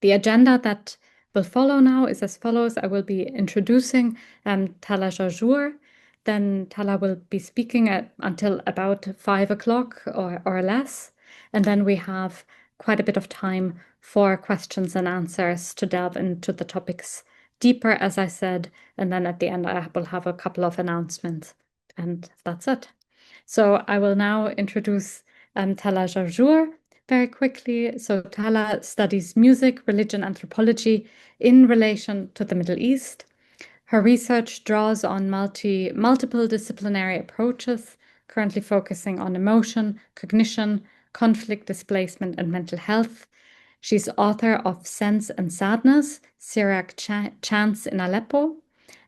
The agenda that will follow now is as follows. I will be introducing Tala Jajour. Then Tala will be speaking until about 5 o'clock or less. And then we have quite a bit of time for questions and answers to delve into the topics deeper, as I said. And then at the end, I will have a couple of announcements. And that's it. So I will now introduce Tala Jajour very quickly. So Tala studies music, religion, anthropology in relation to the Middle East. Her research draws on multiple disciplinary approaches, currently focusing on emotion, cognition, conflict, displacement, and mental health. She's author of Sense and Sadness, Syriac Chants in Aleppo,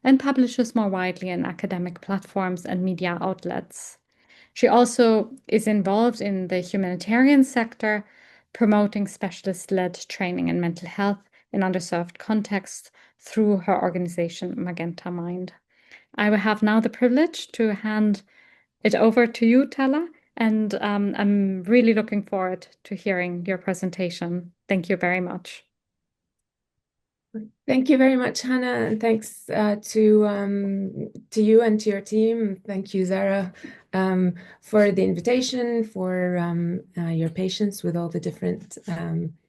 and publishes more widely in academic platforms and media outlets. She also is involved in the humanitarian sector, promoting specialist-led training in mental health in underserved contexts through her organization Magenta Mind. I will have now the privilege to hand it over to you, Tala, and I'm really looking forward to hearing your presentation. Thank you very much. Thank you very much, Hannah, and thanks to you and to your team. Thank you, Zara, for the invitation, for your patience with all the different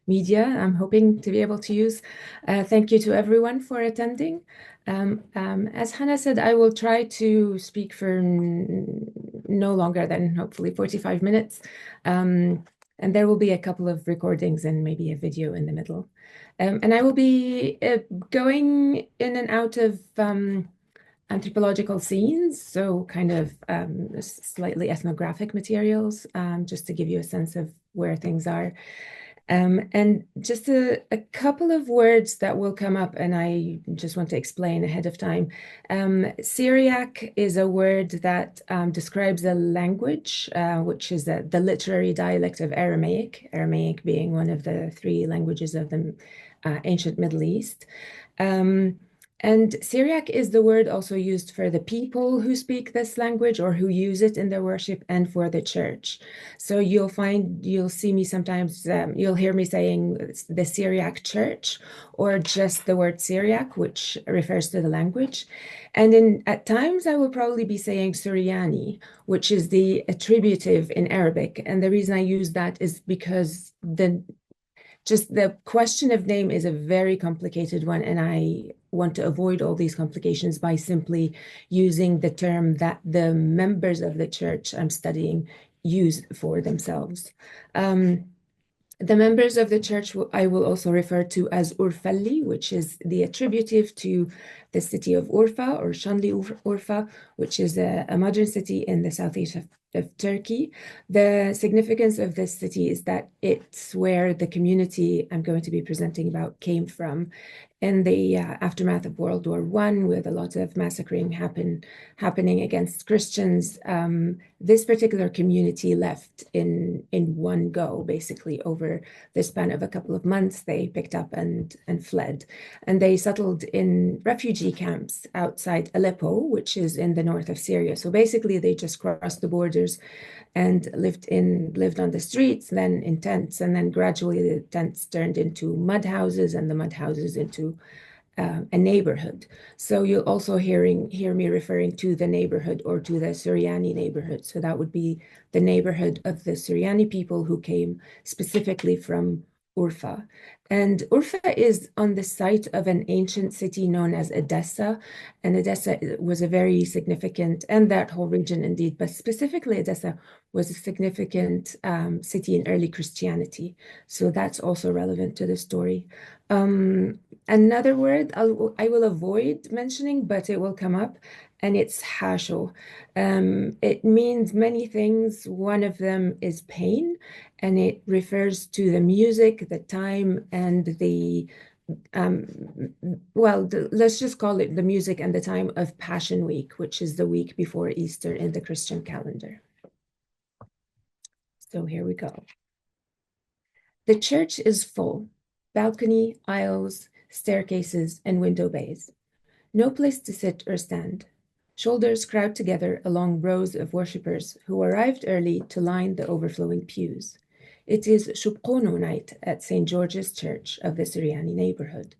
media I'm hoping to be able to use. Thank you to everyone for attending. As Hannah said, I will try to speak for no longer than hopefully 45 minutes. And there will be a couple of recordings and maybe a video in the middle. And I will be going in and out of anthropological scenes, so kind of slightly ethnographic materials, just to give you a sense of where things are. And just a couple of words that will come up, and I just want to explain ahead of time. Syriac is a word that describes a language, which is the literary dialect of Aramaic, Aramaic being one of the three languages of the ancient Middle East. And Syriac is the word also used for the people who speak this language or who use it in their worship and for the church. So you'll see me sometimes, you'll hear me saying the Syriac church or just the word Syriac, which refers to the language. And at times I will probably be saying Suryani, which is the attributive in Arabic. And the reason I use that is because just the question of name is a very complicated one, and I want to avoid all these complications by simply using the term that the members of the church I'm studying use for themselves. The members of the church I will also refer to as Urfalli, which is the attributive to the city of Urfa or Shanli Urfa, which is a modern city in the southeast of Turkey. The significance of this city is that it's where the community I'm going to be presenting about came from in the aftermath of World War I, with a lot of massacring happening against Christians. This particular community left in one go, basically over the span of a couple of months. They picked up and fled, and they settled in refugee camps outside Aleppo, which is in the north of Syria. So basically, they just crossed the borders and lived on the streets, then in tents, and then gradually the tents turned into mud houses, and the mud houses into a neighborhood. So you'll also hear me referring to the neighborhood or to the Suryani neighborhood. So that would be the neighborhood of the Suryani people who came specifically from Urfa. And Urfa is on the site of an ancient city known as Edessa. And Edessa was a very significant, and that whole region indeed, but specifically Edessa was a significant city in early Christianity. So that's also relevant to the story. Another word I will avoid mentioning, but it will come up, and it's hasho. It means many things. One of them is pain, and it refers to the music, the time, and let's just call it the music and the time of Passion Week, which is the week before Easter in the Christian calendar. So here we go. The church is full. Balcony, aisles, staircases, and window bays. No place to sit or stand. Shoulders crowd together along rows of worshippers who arrived early to line the overflowing pews. It is Shubkono night at St. George's Church of the Suryani neighborhood,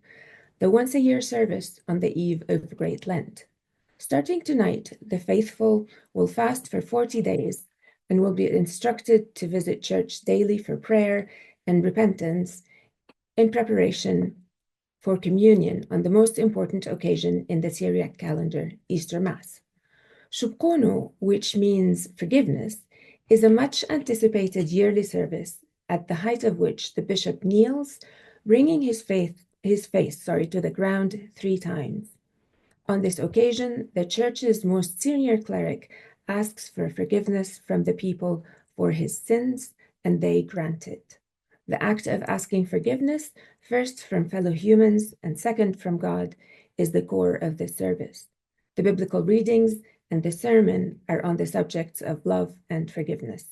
the once-a-year service on the eve of Great Lent. Starting tonight, the faithful will fast for 40 days and will be instructed to visit church daily for prayer and repentance in preparation for communion on the most important occasion in the Syriac calendar, Easter Mass. Shubkono, which means forgiveness, is a much anticipated yearly service at the height of which the bishop kneels, bringing his face to the ground 3 times. On this occasion, the church's most senior cleric asks for forgiveness from the people for his sins, and they grant it. The act of asking forgiveness, first from fellow humans and second from God, is the core of this service. The biblical readings and the sermon are on the subjects of love and forgiveness.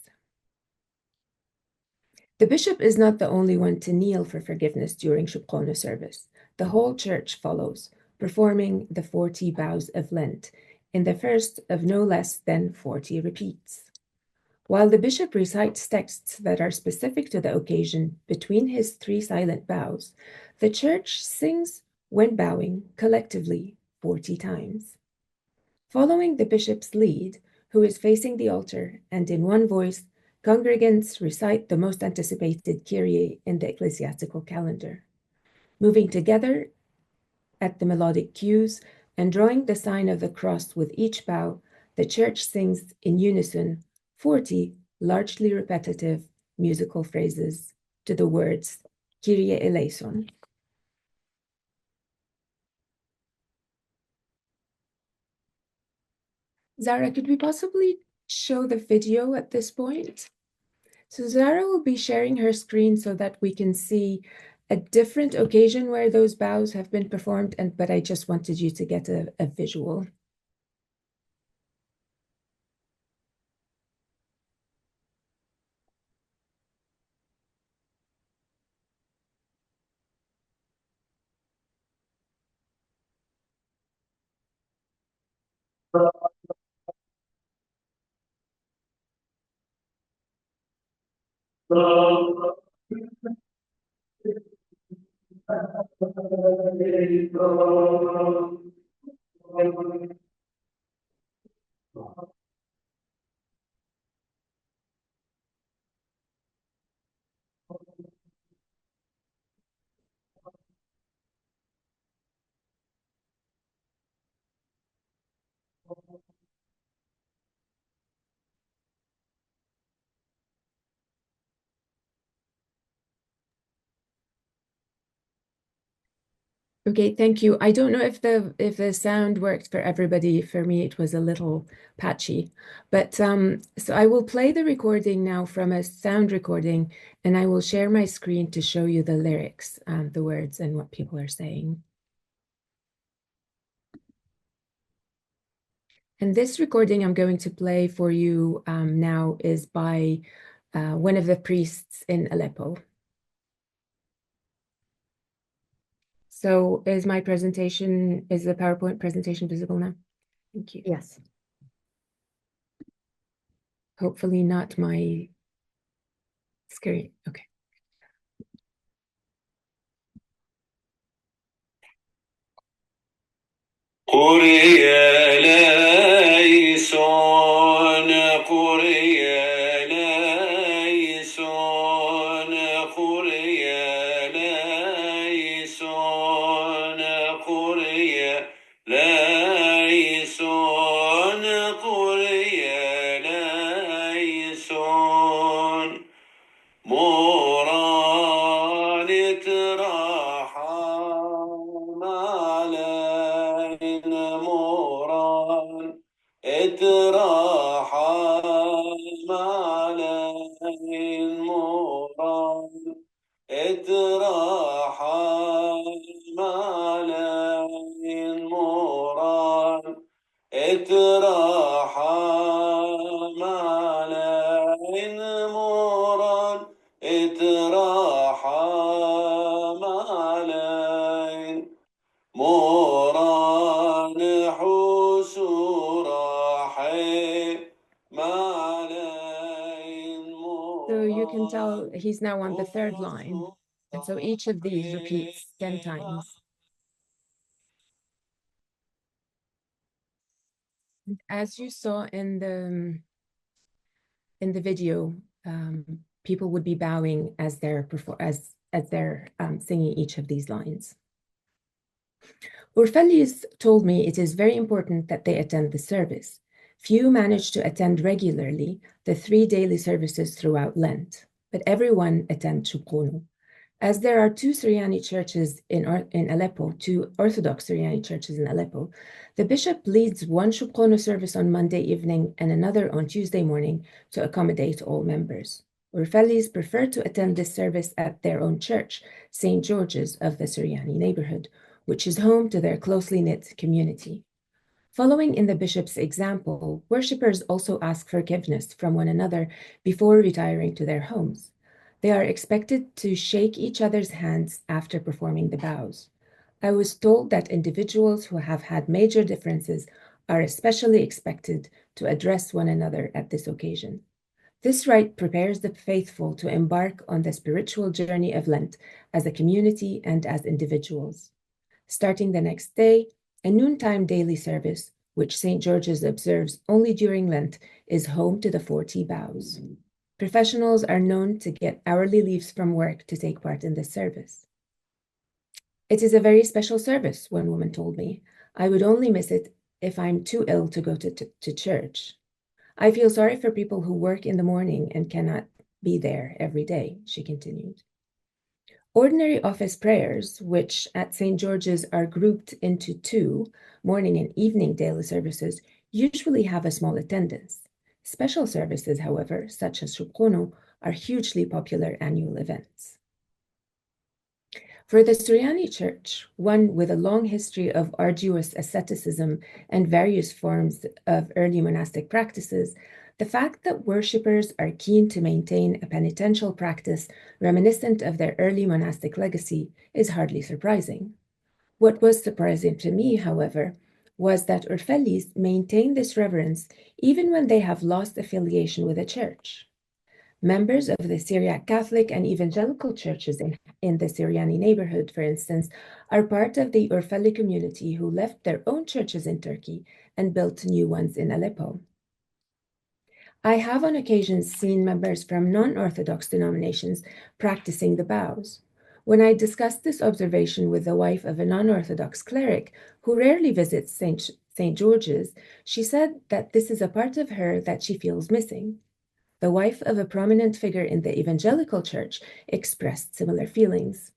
The bishop is not the only one to kneel for forgiveness during Shubkono service. The whole church follows, performing the 40 vows of Lent in the first of no less than 40 repeats. While the bishop recites texts that are specific to the occasion between his 3 silent vows, the church sings when bowing collectively 40 times. Following the bishop's lead, who is facing the altar, and in one voice, congregants recite the most anticipated Kyrie in the ecclesiastical calendar. Moving together at the melodic cues and drawing the sign of the cross with each bow, the church sings in unison 40 largely repetitive musical phrases to the words Kyrie eleison. Zara, could we possibly show the video at this point? So Zara will be sharing her screen so that we can see a different occasion where those bows have been performed, but I just wanted you to get a visual. Okay, thank you. I don't know if the sound worked for everybody. For me, it was a little patchy. But so I will play the recording now from a sound recording, and I will share my screen to show you the lyrics, the words, and what people are saying. And this recording I'm going to play for you now is by one of the priests in Aleppo. So is the PowerPoint presentation visible now? Thank you. Yes. Hopefully not my screen. Okay. قري ليسون قري ليسون قري ليسون قري ليسون قري ليسون موران ترحم علينا موران ترحم So you can tell he's now on the third line. And so each of these repeats 10 times. As you saw in the video, people would be bowing as they're singing each of these lines. Urfellis told me it is very important that they attend the service. Few manage to attend regularly the 3 daily services throughout Lent, but everyone attends Shukunu. As there are two Suryani churches in Aleppo, two Orthodox Suryani churches in Aleppo, the bishop leads one Shukunu service on Monday evening and another on Tuesday morning to accommodate all members. Urfellis prefer to attend this service at their own church, St. George's of the Suryani neighborhood, which is home to their closely knit community. Following in the bishop's example, worshippers also ask forgiveness from one another before retiring to their homes. They are expected to shake each other's hands after performing the vows. I was told that individuals who have had major differences are especially expected to address one another at this occasion. This rite prepares the faithful to embark on the spiritual journey of Lent as a community and as individuals. Starting the next day, a noontime daily service, which St. George's observes only during Lent, is home to the 40 vows. Professionals are known to get hourly leaves from work to take part in this service. It is a very special service, one woman told me. I would only miss it if I'm too ill to go to church. I feel sorry for people who work in the morning and cannot be there every day, she continued. Ordinary office prayers, which at St. George's are grouped into two, morning and evening daily services, usually have a small attendance. Special services, however, such as Shukunu, are hugely popular annual events. For the Suryani Church, one with a long history of arduous asceticism and various forms of early monastic practices, the fact that worshippers are keen to maintain a penitential practice reminiscent of their early monastic legacy is hardly surprising. What was surprising to me, however, was that Urfellis maintain this reverence even when they have lost affiliation with a church. Members of the Syriac Catholic and evangelical churches in the Suryani neighborhood, for instance, are part of the Urfelli community who left their own churches in Turkey and built new ones in Aleppo. I have on occasions seen members from non-Orthodox denominations practicing the vows. When I discussed this observation with the wife of a non-Orthodox cleric who rarely visits St. George's, she said that this is a part of her that she feels missing. The wife of a prominent figure in the evangelical church expressed similar feelings.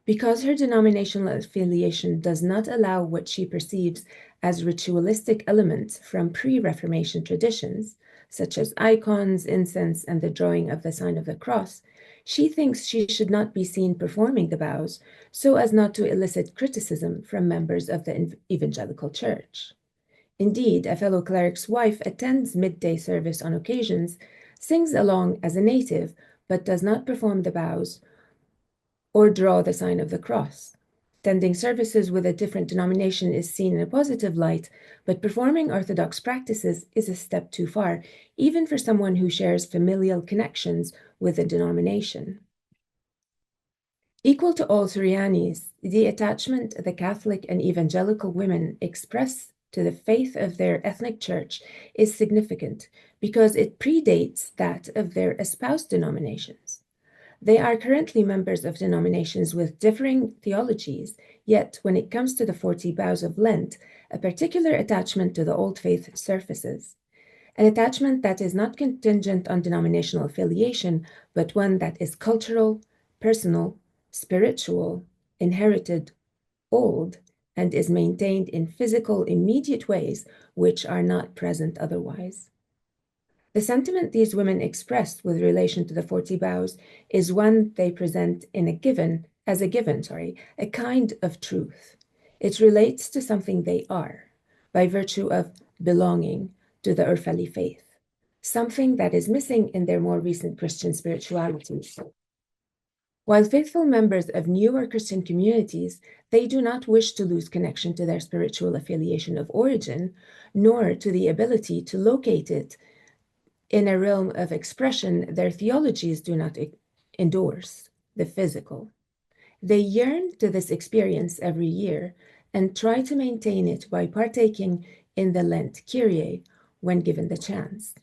Because her denominational affiliation does not allow what she perceives as ritualistic elements from pre-Reformation traditions, such as icons, incense, and the drawing of the sign of the cross, she thinks she should not be seen performing the vows so as not to elicit criticism from members of the evangelical church. Indeed, a fellow cleric's wife attends midday service on occasions, sings along as a native, but does not perform the vows or draw the sign of the cross. Attending services with a different denomination is seen in a positive light, but performing Orthodox practices is a step too far, even for someone who shares familial connections with the denomination. Equal to all Suryanis, the attachment the Catholic and evangelical women express to the faith of their ethnic church is significant because it predates that of their espoused denominations. They are currently members of denominations with differing theologies, yet when it comes to the 40 vows of Lent, a particular attachment to the old faith surfaces. An attachment that is not contingent on denominational affiliation, but one that is cultural, personal, spiritual, inherited, old, and is maintained in physical, immediate ways which are not present otherwise. The sentiment these women expressed with relation to the 40 vows is one they present as a given, a kind of truth. It relates to something they are, by virtue of belonging to the Urfali faith, something that is missing in their more recent Christian spiritualities. While faithful members of newer Christian communities, they do not wish to lose connection to their spiritual affiliation of origin, nor to the ability to locate it In a realm of expression, their theologies do not endorse the physical. They yearn to this experience every year and try to maintain it by partaking in the Lent Kyrie when given the chance.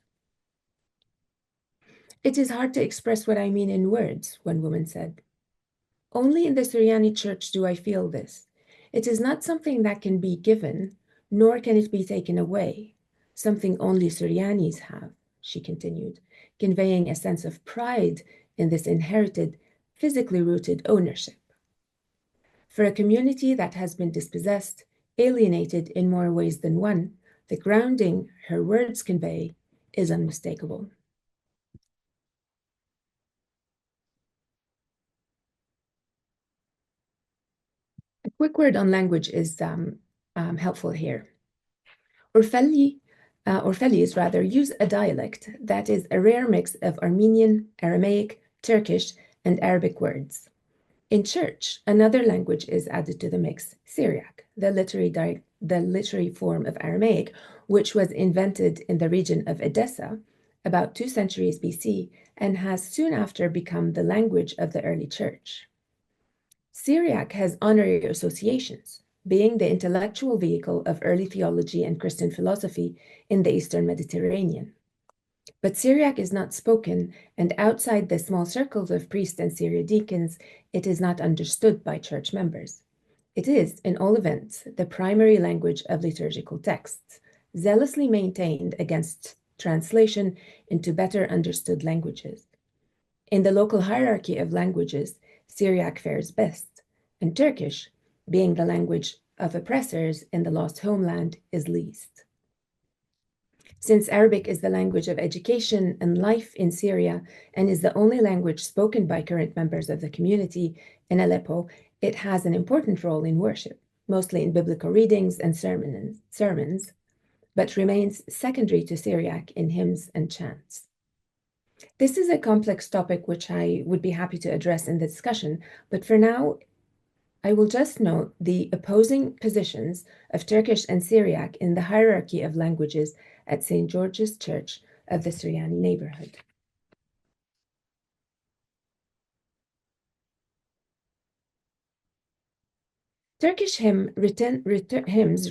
It is hard to express what I mean in words, one woman said. Only in the Suryani church do I feel this. It is not something that can be given, nor can it be taken away, something only Suryanis have, she continued, conveying a sense of pride in this inherited, physically rooted ownership. For a community that has been dispossessed, alienated in more ways than one, the grounding her words convey is unmistakable. A quick word on language is helpful here. Orphelis rather use a dialect that is a rare mix of Armenian, Aramaic, Turkish, and Arabic words. In church, another language is added to the mix, Syriac, the literary form of Aramaic, which was invented in the region of Edessa about 2 centuries BC and has soon after become the language of the early church. Syriac has honorary associations, being the intellectual vehicle of early theology and Christian philosophy in the Eastern Mediterranean. But Syriac is not spoken, and outside the small circles of priests and Syriadeacons, it is not understood by church members. It is, in all events, the primary language of liturgical texts, zealously maintained against translation into better understood languages. In the local hierarchy of languages, Syriac fares best, and Turkish, being the language of oppressors in the lost homeland, is least. Since Arabic is the language of education and life in Syria and is the only language spoken by current members of the community in Aleppo, it has an important role in worship, mostly in biblical readings and sermons, but remains secondary to Syriac in hymns and chants. This is a complex topic which I would be happy to address in the discussion, but for now, I will just note the opposing positions of Turkish and Syriac in the hierarchy of languages at St. George's Church of the Suryani neighborhood. Turkish hymns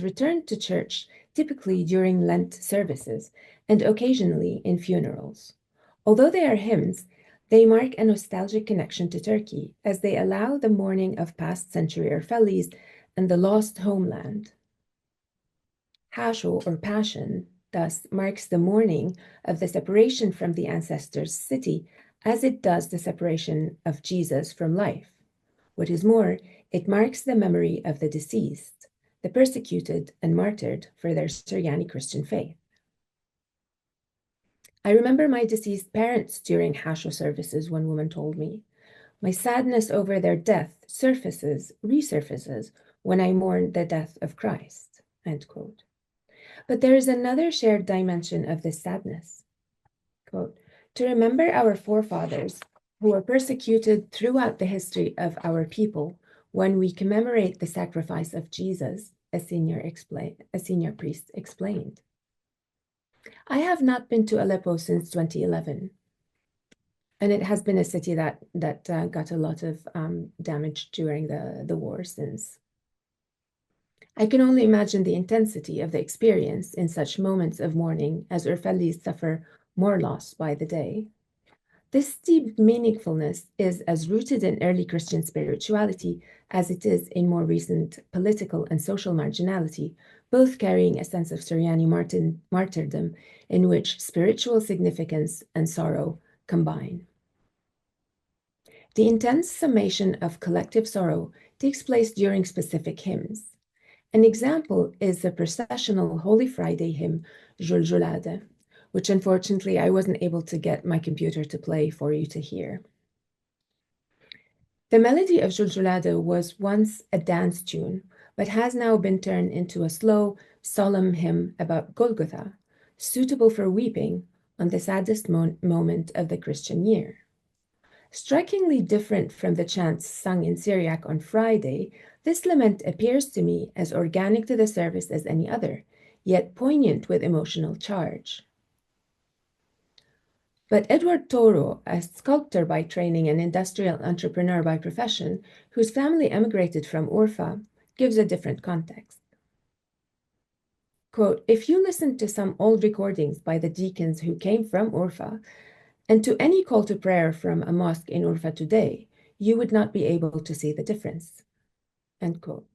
return to church typically during Lent services and occasionally in funerals. Although they are hymns, they mark a nostalgic connection to Turkey as they allow the mourning of past century Orphelis and the lost homeland. Hasho, or Passion, thus marks the mourning of the separation from the ancestors' city as it does the separation of Jesus from life. What is more, it marks the memory of the deceased, the persecuted and martyred for their Suryani Christian faith. I remember my deceased parents during Hasho services, one woman told me. My sadness over their death resurfaces when I mourn the death of Christ, end quote. But there is another shared dimension of this sadness. Quote, to remember our forefathers who were persecuted throughout the history of our people when we commemorate the sacrifice of Jesus, a senior priest explained. I have not been to Aleppo since 2011, and it has been a city that got a lot of damage during the war since. I can only imagine the intensity of the experience in such moments of mourning as Urfellis suffer more loss by the day. This deep meaningfulness is as rooted in early Christian spirituality as it is in more recent political and social marginality, both carrying a sense of Suryani martyrdom in which spiritual significance and sorrow combine. The intense summation of collective sorrow takes place during specific hymns. An example is the processional Holy Friday hymn, Juljulade, which unfortunately I wasn't able to get my computer to play for you to hear. The melody of Juljulade was once a dance tune, but has now been turned into a slow, solemn hymn about Golgotha, suitable for weeping on the saddest moment of the Christian year. Strikingly different from the chants sung in Syriac on Friday, this lament appears to me as organic to the service as any other, yet poignant with emotional charge. But Edward Toro, a sculptor by training and industrial entrepreneur by profession, whose family emigrated from Urfa, gives a different context. Quote, if you listen to some old recordings by the deacons who came from Urfa, and to any call to prayer from a mosque in Urfa today, you would not be able to see the difference. End quote.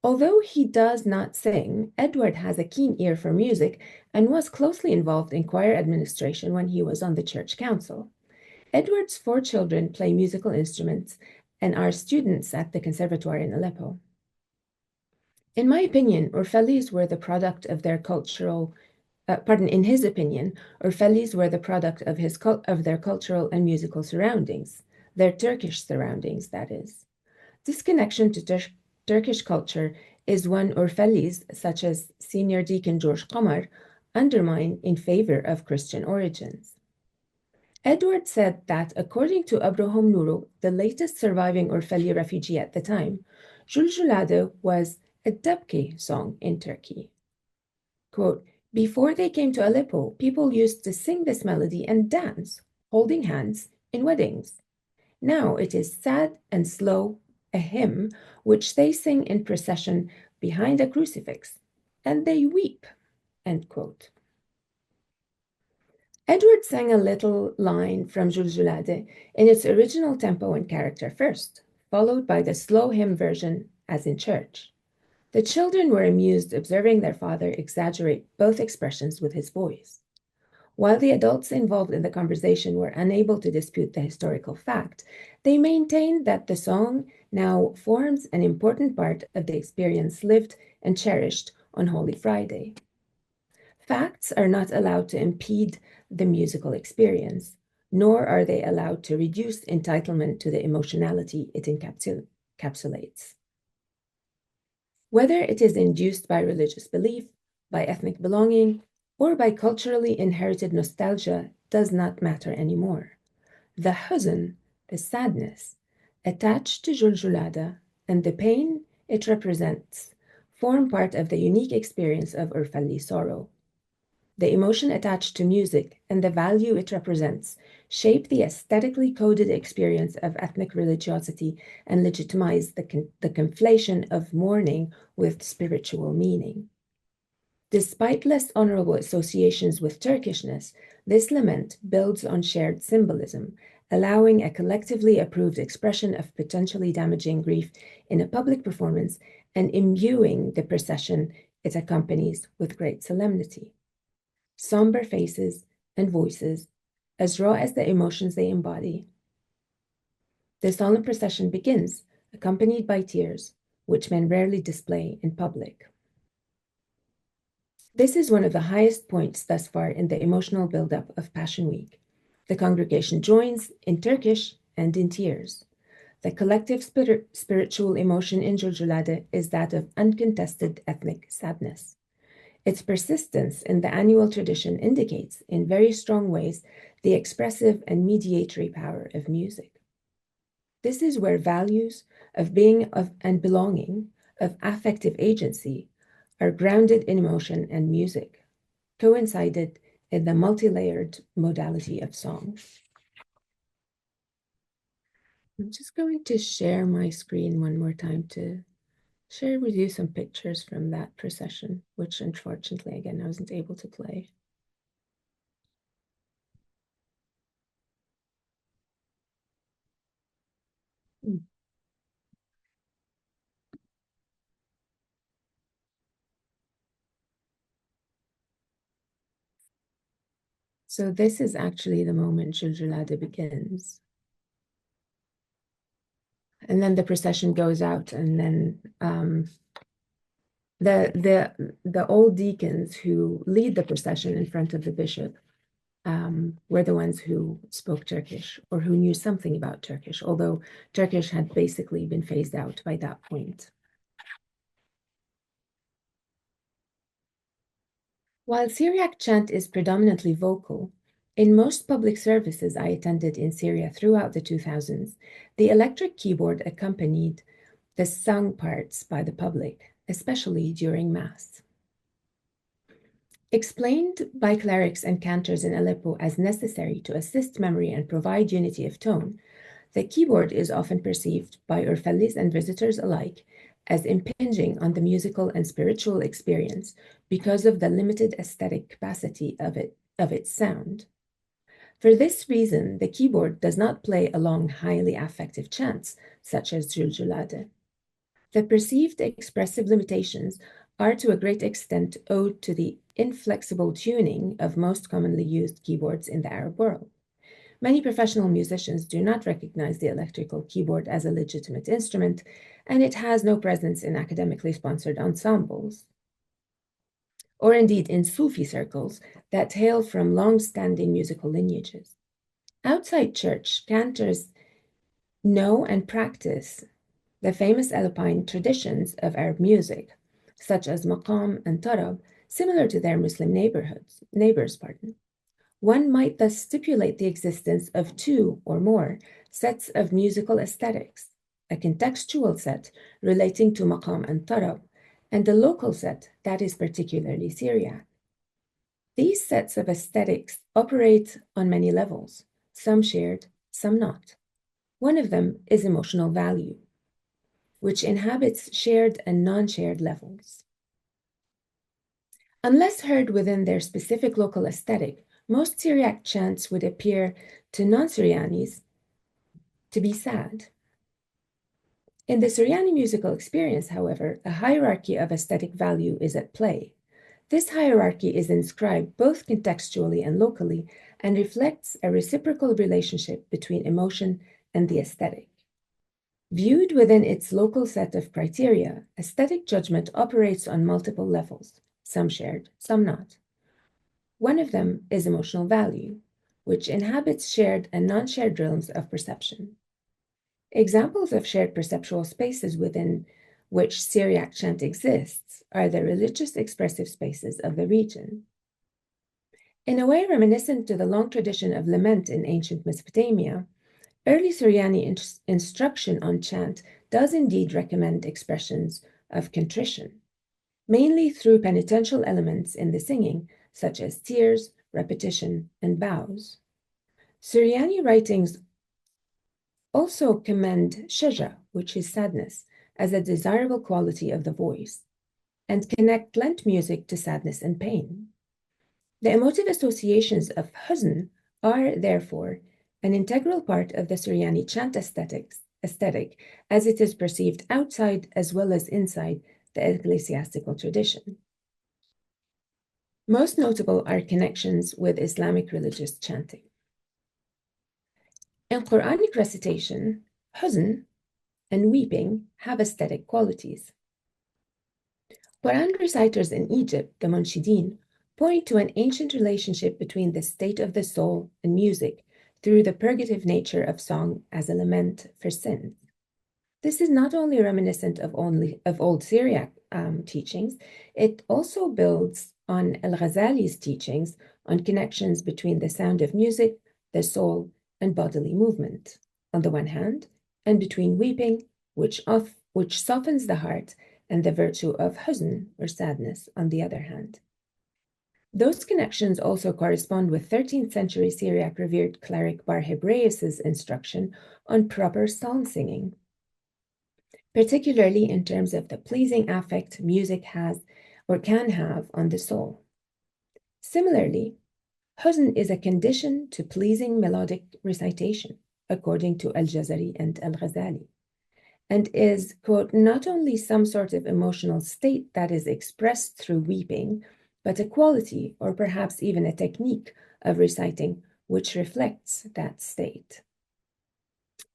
Although he does not sing, Edward has a keen ear for music and was closely involved in choir administration when he was on the church council. Edward's 4 children play musical instruments and are students at the conservatoire in Aleppo. In my opinion, Orphelis were the product of their cultural, in his opinion, Orphelis were the product of their cultural and musical surroundings, their Turkish surroundings, that is. This connection to Turkish culture is one Orphelis, such as Senior Deacon George Qamar, undermine in favor of Christian origins. Edward said that, according to Abraham Nuru, the latest surviving Orfeli refugee at the time, Juljulade was a Debke song in Turkey. Quote, before they came to Aleppo, people used to sing this melody and dance, holding hands, in weddings. Now it is sad and slow, a hymn which they sing in procession behind a crucifix, and they weep, end quote. Edward sang a little line from Juljulade in its original tempo and character first, followed by the slow hymn version as in church. The children were amused observing their father exaggerate both expressions with his voice. While the adults involved in the conversation were unable to dispute the historical fact, they maintained that the song now forms an important part of the experience lived and cherished on Holy Friday. Facts are not allowed to impede the musical experience, nor are they allowed to reduce entitlement to the emotionality it encapsulates. Whether it is induced by religious belief, by ethnic belonging, or by culturally inherited nostalgia does not matter anymore. The huzn, the sadness, attached to Juljulada and the pain it represents form part of the unique experience of Urfali sorrow. The emotion attached to music and the value it represents shape the aesthetically coded experience of ethnic religiosity and legitimize the conflation of mourning with spiritual meaning. Despite less honorable associations with Turkishness, this lament builds on shared symbolism, allowing a collectively approved expression of potentially damaging grief in a public performance and imbuing the procession it accompanies with great solemnity. Somber faces and voices, as raw as the emotions they embody. The solemn procession begins, accompanied by tears, which men rarely display in public. This is one of the highest points thus far in the emotional buildup of Passion Week. The congregation joins in Turkish and in tears. The collective spiritual emotion in Juljulade is that of uncontested ethnic sadness. Its persistence in the annual tradition indicates, in very strong ways, the expressive and mediatory power of music. This is where values of being and belonging, of affective agency, are grounded in emotion and music, coincided in the multi-layered modality of song. I'm just going to share my screen one more time to share with you some pictures from that procession, which unfortunately, again, I wasn't able to play. So this is actually the moment Juljulade begins. And then the procession goes out, and then the old deacons who lead the procession in front of the bishop were the ones who spoke Turkish or who knew something about Turkish, although Turkish had basically been phased out by that point. While Syriac chant is predominantly vocal, in most public services I attended in Syria throughout the 2000s, the electric keyboard accompanied the sung parts by the public, especially during Mass. Explained by clerics and cantors in Aleppo as necessary to assist memory and provide unity of tone, the keyboard is often perceived by Urfellis and visitors alike as impinging on the musical and spiritual experience because of the limited aesthetic capacity of its sound. For this reason, the keyboard does not play along highly affective chants, such as Juljulade. The perceived expressive limitations are to a great extent owed to the inflexible tuning of most commonly used keyboards in the Arab world. Many professional musicians do not recognize the electrical keyboard as a legitimate instrument, and it has no presence in academically sponsored ensembles, or indeed in Sufi circles that hail from long-standing musical lineages. Outside church, cantors know and practice the famous Alpine traditions of Arab music, such as maqam and tarab, similar to their Muslim neighbors. One might thus stipulate the existence of two or more sets of musical aesthetics, a contextual set relating to maqam and tarab, and a local set that is particularly Syriac. These sets of aesthetics operate on many levels, some shared, some not. One of them is emotional value, which inhabits shared and non-shared levels. Unless heard within their specific local aesthetic, most Syriac chants would appear to non-Suryanis to be sad. In the Suryani musical experience, however, a hierarchy of aesthetic value is at play. This hierarchy is inscribed both contextually and locally and reflects a reciprocal relationship between emotion and the aesthetic. Viewed within its local set of criteria, aesthetic judgment operates on multiple levels, some shared, some not. One of them is emotional value, which inhabits shared and non-shared realms of perception. Examples of shared perceptual spaces within which Syriac chant exists are the religious expressive spaces of the region. In a way reminiscent to the long tradition of lament in ancient Mesopotamia, early Suryani instruction on chant does indeed recommend expressions of contrition, mainly through penitential elements in the singing, such as tears, repetition, and bows. Suryani writings also commend shaja, which is sadness, as a desirable quality of the voice, and connect Lent music to sadness and pain. The emotive associations of huzn are, therefore, an integral part of the Suryani chant aesthetic, as it is perceived outside as well as inside the ecclesiastical tradition. Most notable are connections with Islamic religious chanting. In Quranic recitation, huzn and weeping have aesthetic qualities. Quran reciters in Egypt, the Munshidin, point to an ancient relationship between the state of the soul and music through the purgative nature of song as a lament for sins. This is not only reminiscent of old Syriac teachings, it also builds on Al-Ghazali's teachings on connections between the sound of music, the soul, and bodily movement, on the one hand, and between weeping, which softens the heart, and the virtue of huzn, or sadness, on the other hand. Those connections also correspond with 13th century Syriac revered cleric Bar Hebraeus's instruction on proper psalm singing, particularly in terms of the pleasing affect music has or can have on the soul. Similarly, huzn is a condition to pleasing melodic recitation, according to Al-Jazari and Al-Ghazali, and is, quote, not only some sort of emotional state that is expressed through weeping, but a quality or perhaps even a technique of reciting which reflects that state.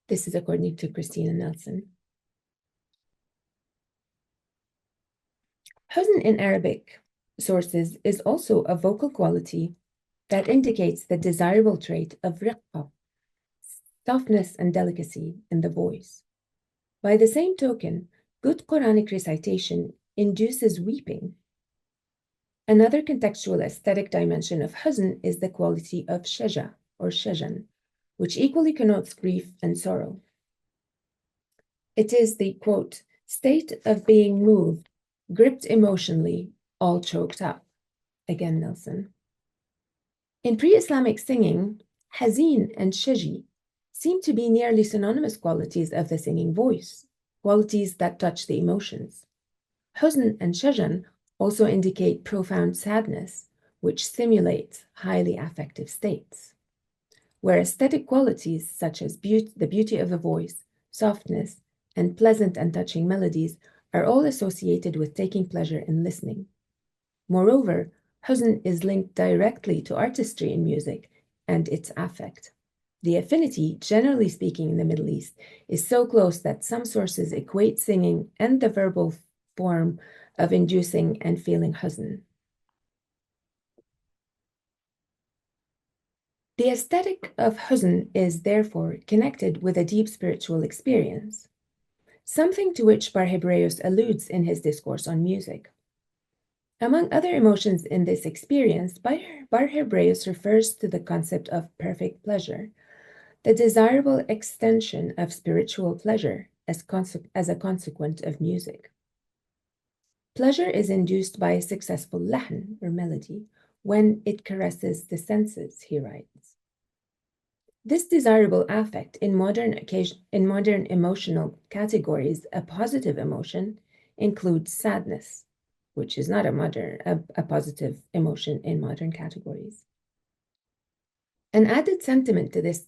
This is according to Christina Nelson. Huzn in Arabic sources is also a vocal quality that indicates the desirable trait of riqqa, softness and delicacy in the voice. By the same token, good Quranic recitation induces weeping. Another contextual aesthetic dimension of huzn is the quality of shaja or shajan, which equally connotes grief and sorrow. It is the, quote, state of being moved, gripped emotionally, all choked up, again Nelson. In pre-Islamic singing, hazin and shaji seem to be nearly synonymous qualities of the singing voice, qualities that touch the emotions. Huzn and shajan also indicate profound sadness, which simulates highly affective states, where aesthetic qualities such as the beauty of the voice, softness, and pleasant and touching melodies are all associated with taking pleasure in listening. Moreover, huzn is linked directly to artistry in music and its affect. The affinity, generally speaking in the Middle East, is so close that some sources equate singing and the verbal form of inducing and feeling huzn. The aesthetic of huzn is therefore connected with a deep spiritual experience, something to which Barhebraeus alludes in his discourse on music. Among other emotions in this experience, Barhebraeus refers to the concept of perfect pleasure, the desirable extension of spiritual pleasure as a consequence of music. Pleasure is induced by a successful lahn, or melody, when it caresses the senses, he writes. This desirable affect in modern emotional categories, a positive emotion, includes sadness, which is not a positive emotion in modern categories. An added sentiment to this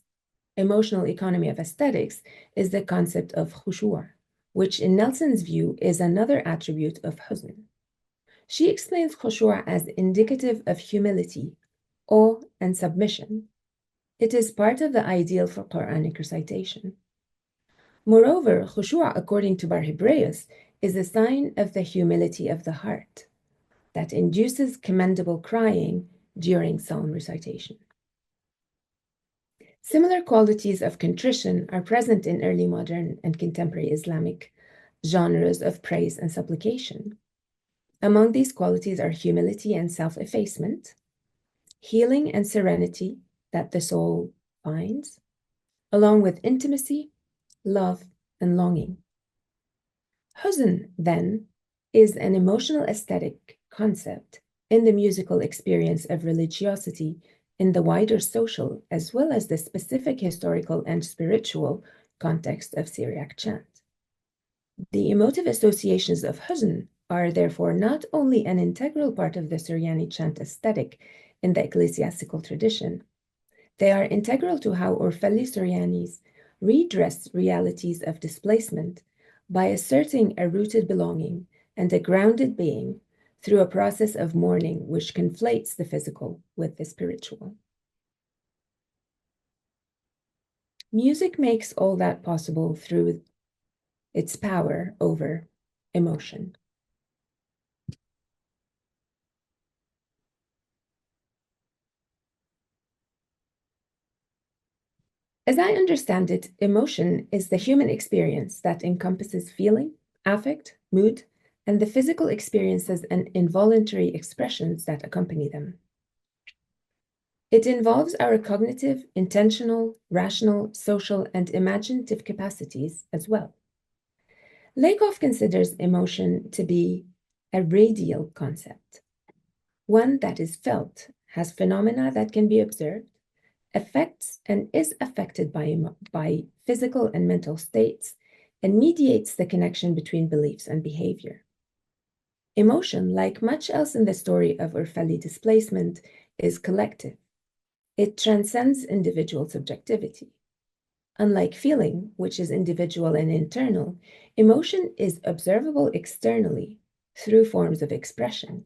emotional economy of aesthetics is the concept of khushu', which in Nelson's view is another attribute of huzn. She explains khushu' as indicative of humility, awe, and submission. It is part of the ideal for Quranic recitation. Moreover, khushu', according to Barhebraeus, is a sign of the humility of the heart that induces commendable crying during psalm recitation. Similar qualities of contrition are present in early modern and contemporary Islamic genres of praise and supplication. Among these qualities are humility and self-effacement, healing and serenity that the soul finds, along with intimacy, love, and longing. Huzn, then, is an emotional aesthetic concept in the musical experience of religiosity in the wider social as well as the specific historical and spiritual context of Syriac chant. The emotive associations of huzn are therefore not only an integral part of the Suryani chant aesthetic in the ecclesiastical tradition, they are integral to how Orfelli Suryanis redress realities of displacement by asserting a rooted belonging and a grounded being through a process of mourning which conflates the physical with the spiritual. Music makes all that possible through its power over emotion. As I understand it, emotion is the human experience that encompasses feeling, affect, mood, and the physical experiences and involuntary expressions that accompany them. It involves our cognitive, intentional, rational, social, and imaginative capacities as well. Lakoff considers emotion to be a radial concept, one that is felt, has phenomena that can be observed, affects and is affected by physical and mental states, and mediates the connection between beliefs and behavior. Emotion, like much else in the story of Orfelli displacement, is collective. It transcends individual subjectivity. Unlike feeling, which is individual and internal, emotion is observable externally through forms of expression.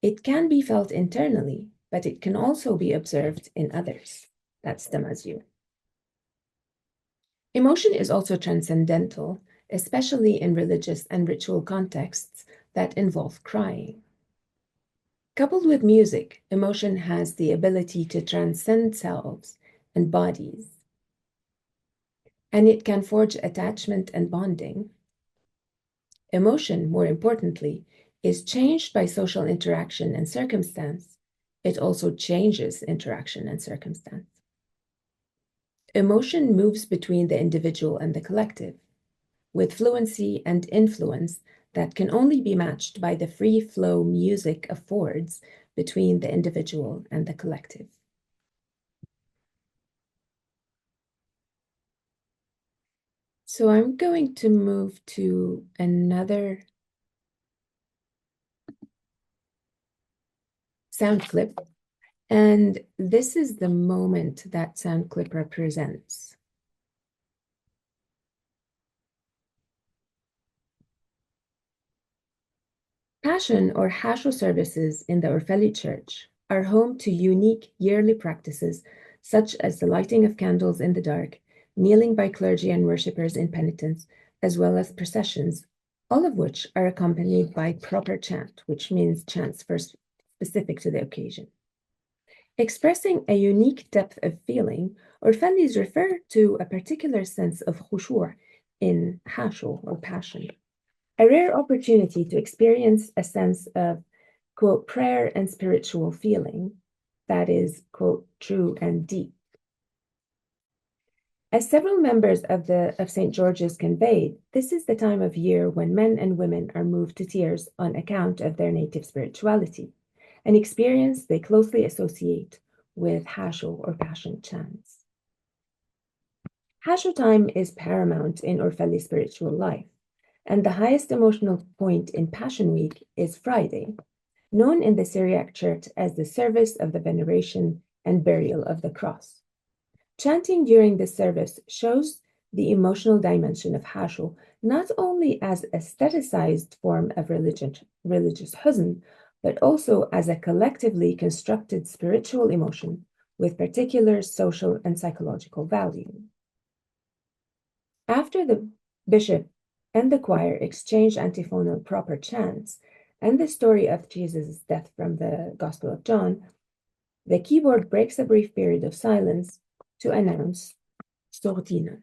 It can be felt internally, but it can also be observed in others. That's the mazyu. Emotion is also transcendental, especially in religious and ritual contexts that involve crying. Coupled with music, emotion has the ability to transcend selves and bodies, and it can forge attachment and bonding. Emotion, more importantly, is changed by social interaction and circumstance. It also changes interaction and circumstance. Emotion moves between the individual and the collective, with fluency and influence that can only be matched by the free flow music affords between the individual and the collective. So I'm going to move to another sound clip, and this is the moment that sound clip represents. Passion or Hashel services in the Orfeli Church are home to unique yearly practices such as the lighting of candles in the dark, kneeling by clergy and worshippers in penitence, as well as processions, all of which are accompanied by proper chant, which means chants specific to the occasion. Expressing a unique depth of feeling, Orfelis refer to a particular sense of khushu' in hashul or passion, a rare opportunity to experience a sense of, quote, prayer and spiritual feeling that is, quote, true and deep. As several members of St. George's conveyed, this is the time of year when men and women are moved to tears on account of their native spirituality, an experience they closely associate with hashul or passion chants. Hashul time is paramount in Orfeli spiritual life, and the highest emotional point in Passion Week is Friday, known in the Syriac Church as the service of the veneration and burial of the cross. Chanting during this service shows the emotional dimension of Hashul not only as a aestheticized form of religious huzn, but also as a collectively constructed spiritual emotion with particular social and psychological value. After the bishop and the choir exchange antiphonal proper chants and the story of Jesus' death from the Gospel of John, the keyboard breaks a brief period of silence to announce Sortina.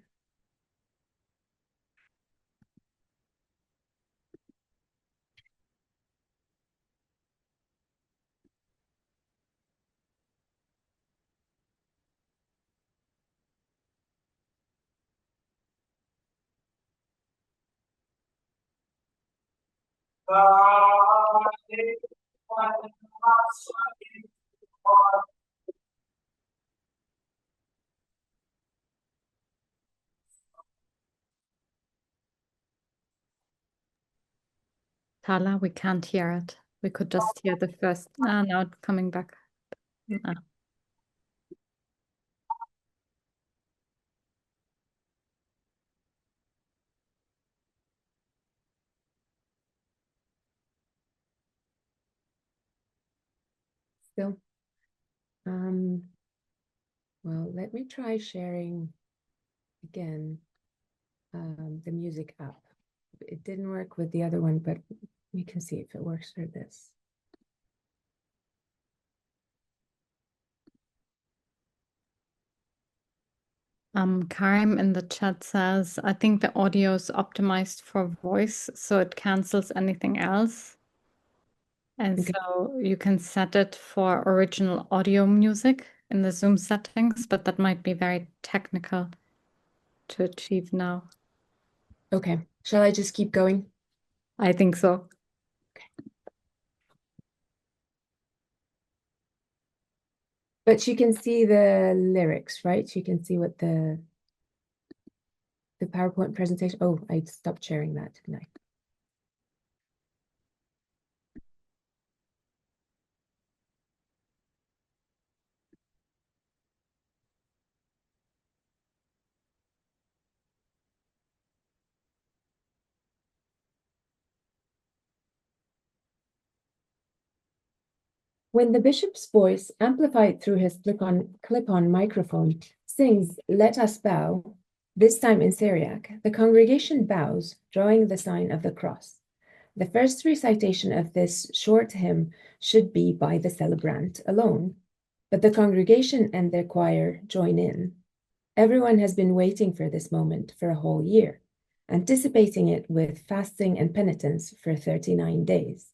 Tala, we can't hear it. We could just hear the first. Ah, now it's coming back. Ah. Still, well, let me try sharing again the music up. It didn't work with the other one, but we can see if it works for this. Karim in the chat says, I think the audio is optimized for voice, so it cancels anything else. And Okay. so you can set it for original audio music in the Zoom settings, but that might be very technical to achieve now. Okay, shall I just keep going? I think so. But you can see the lyrics, right? You can see what the PowerPoint presentation. Oh, I stopped sharing that, didn't I? When the bishop's voice, amplified through his clip-on microphone, sings "Let Us Bow," this time in Syriac, the congregation bows, drawing the sign of the cross. The first recitation of this short hymn should be by the celebrant alone, but the congregation and their choir join in. Everyone has been waiting for this moment for a whole year, anticipating it with fasting and penitence for 39 days.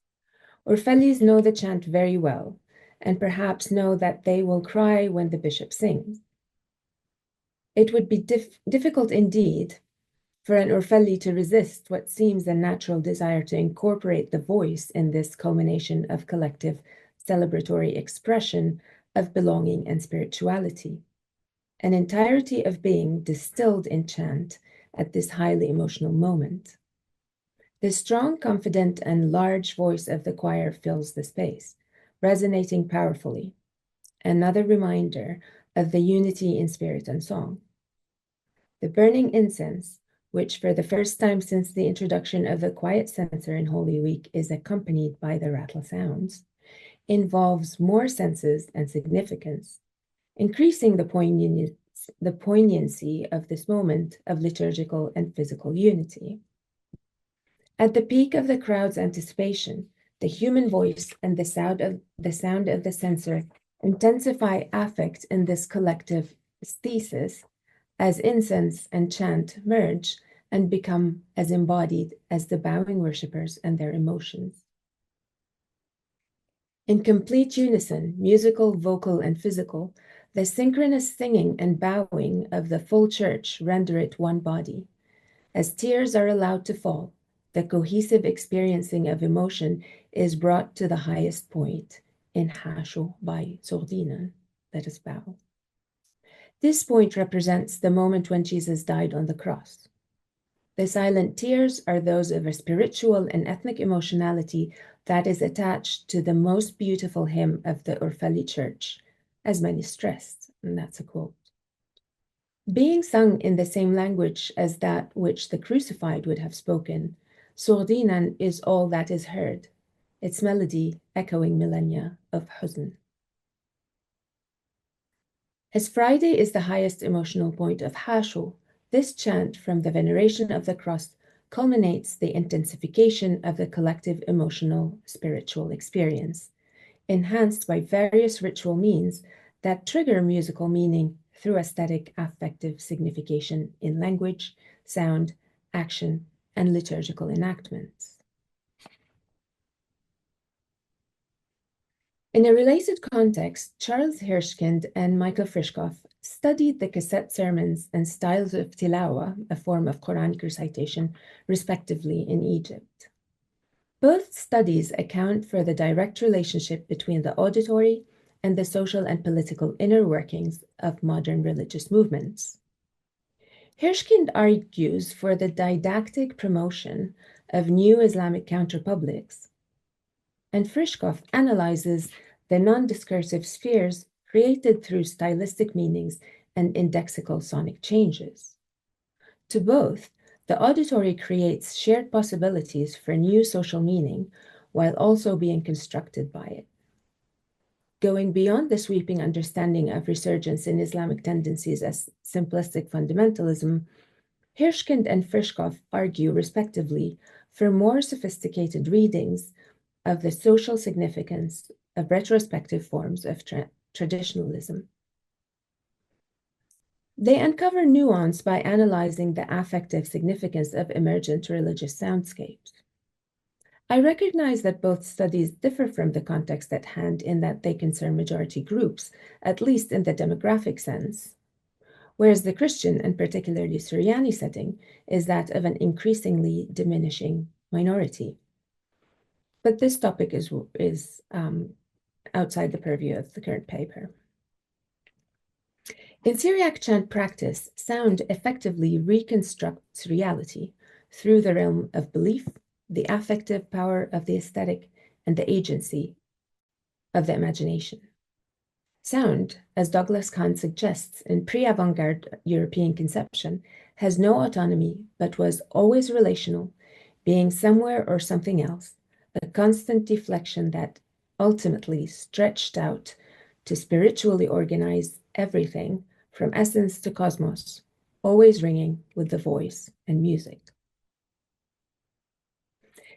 Orfelis know the chant very well, and perhaps know that they will cry when the bishop sings. It would be difficult indeed for an Orfeli to resist what seems a natural desire to incorporate the voice in this culmination of collective celebratory expression of belonging and spirituality, an entirety of being distilled in chant at this highly emotional moment. The strong, confident, and large voice of the choir fills the space, resonating powerfully, another reminder of the unity in spirit and song. The burning incense, which for the first time since the introduction of the quiet censer in Holy Week is accompanied by the rattle sounds, involves more senses and significance, increasing the poignancy of this moment of liturgical and physical unity. At the peak of the crowd's anticipation, the human voice and the sound of the censer intensify affect in this collective thesis as incense and chant merge and become as embodied as the bowing worshippers and their emotions. In complete unison, musical, vocal, and physical, the synchronous singing and bowing of the full church render it one body. As tears are allowed to fall, the cohesive experiencing of emotion is brought to the highest point in Hasho by Sordina. Let us bow. This point represents the moment when Jesus died on the cross. The silent tears are those of a spiritual and ethnic emotionality that is attached to the most beautiful hymn of the Urfali Church, as many stressed, and that's a quote. Being sung in the same language as that which the crucified would have spoken, Sordinan is all that is heard, its melody echoing millennia of huzn. As Friday is the highest emotional point of Hasho, this chant from the veneration of the cross culminates the intensification of the collective emotional spiritual experience, enhanced by various ritual means that trigger musical meaning through aesthetic affective signification in language, sound, action, and liturgical enactments. In a related context, Charles Hirschkind and Michael Frischkoff studied the cassette sermons and styles of tilawa, a form of Quranic recitation, respectively in Egypt. Both studies account for the direct relationship between the auditory and the social and political inner workings of modern religious movements. Hirschkind argues for the didactic promotion of new Islamic counterpublics, and Frischkoff analyzes the non-discursive spheres created through stylistic meanings and indexical sonic changes. To both, the auditory creates shared possibilities for new social meaning while also being constructed by it. Going beyond the sweeping understanding of resurgence in Islamic tendencies as simplistic fundamentalism, Hirschkind and Frischkoff argue, respectively, for more sophisticated readings of the social significance of retrospective forms of traditionalism. They uncover nuance by analyzing the affective significance of emergent religious soundscapes. I recognize that both studies differ from the context at hand in that they concern majority groups, at least in the demographic sense, whereas the Christian, and particularly Suryani setting, is that of an increasingly diminishing minority. But this topic is outside the purview of the current paper. In Syriac chant practice, sound effectively reconstructs reality through the realm of belief, the affective power of the aesthetic, and the agency of the imagination. Sound, as Douglas Kahn suggests in pre-avant-garde European conception, has no autonomy but was always relational, being somewhere or something else, a constant deflection that ultimately stretched out to spiritually organize everything from essence to cosmos, always ringing with the voice and music.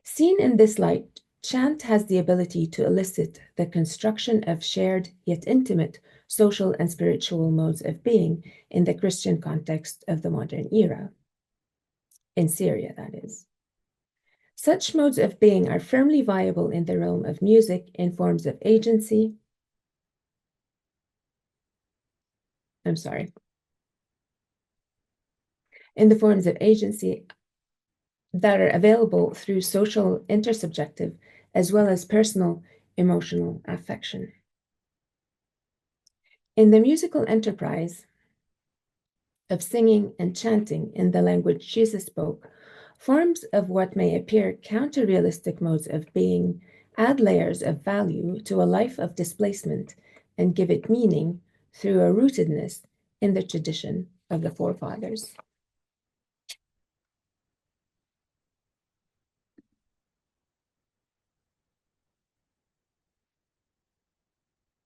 Seen in this light, chant has the ability to elicit the construction of shared yet intimate social and spiritual modes of being in the Christian context of the modern era. In Syria, that is. Such modes of being are firmly viable in the realm of music in forms of agency. In the forms of agency that are available through social intersubjective as well as personal emotional affection. In the musical enterprise of singing and chanting in the language Jesus spoke, forms of what may appear counter-realistic modes of being add layers of value to a life of displacement and give it meaning through a rootedness in the tradition of the forefathers.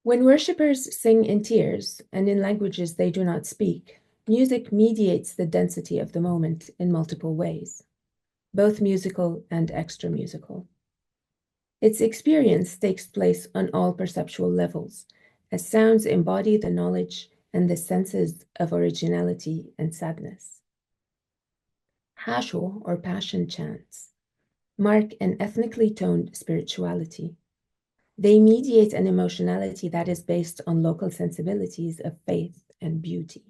When worshippers sing in tears and in languages they do not speak, music mediates the density of the moment in multiple ways, both musical and extra-musical. Its experience takes place on all perceptual levels, as sounds embody the knowledge and the senses of originality and sadness. Hasho, or passion chants, mark an ethnically toned spirituality. They mediate an emotionality that is based on local sensibilities of faith and beauty.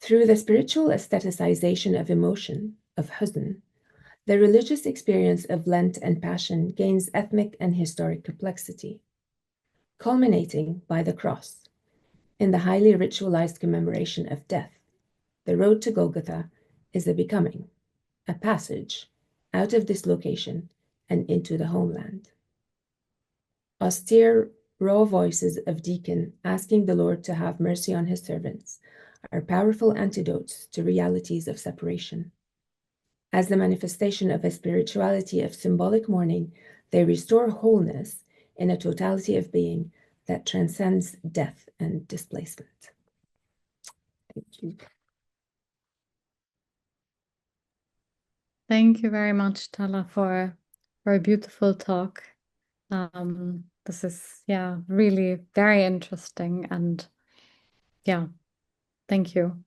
Through the spiritual aestheticization of emotion, of huzn, the religious experience of Lent and Passion gains ethnic and historic complexity, culminating by the cross in the highly ritualized commemoration of death. The road to Golgotha is a becoming, a passage out of dislocation and into the homeland. Austere, raw voices of deacon asking the Lord to have mercy on his servants are powerful antidotes to realities of separation. As the manifestation of a spirituality of symbolic mourning, they restore wholeness in a totality of being that transcends death and displacement. Thank you. Thank you very much, Tala, for a beautiful talk. This is, yeah, really very interesting. And yeah, thank you.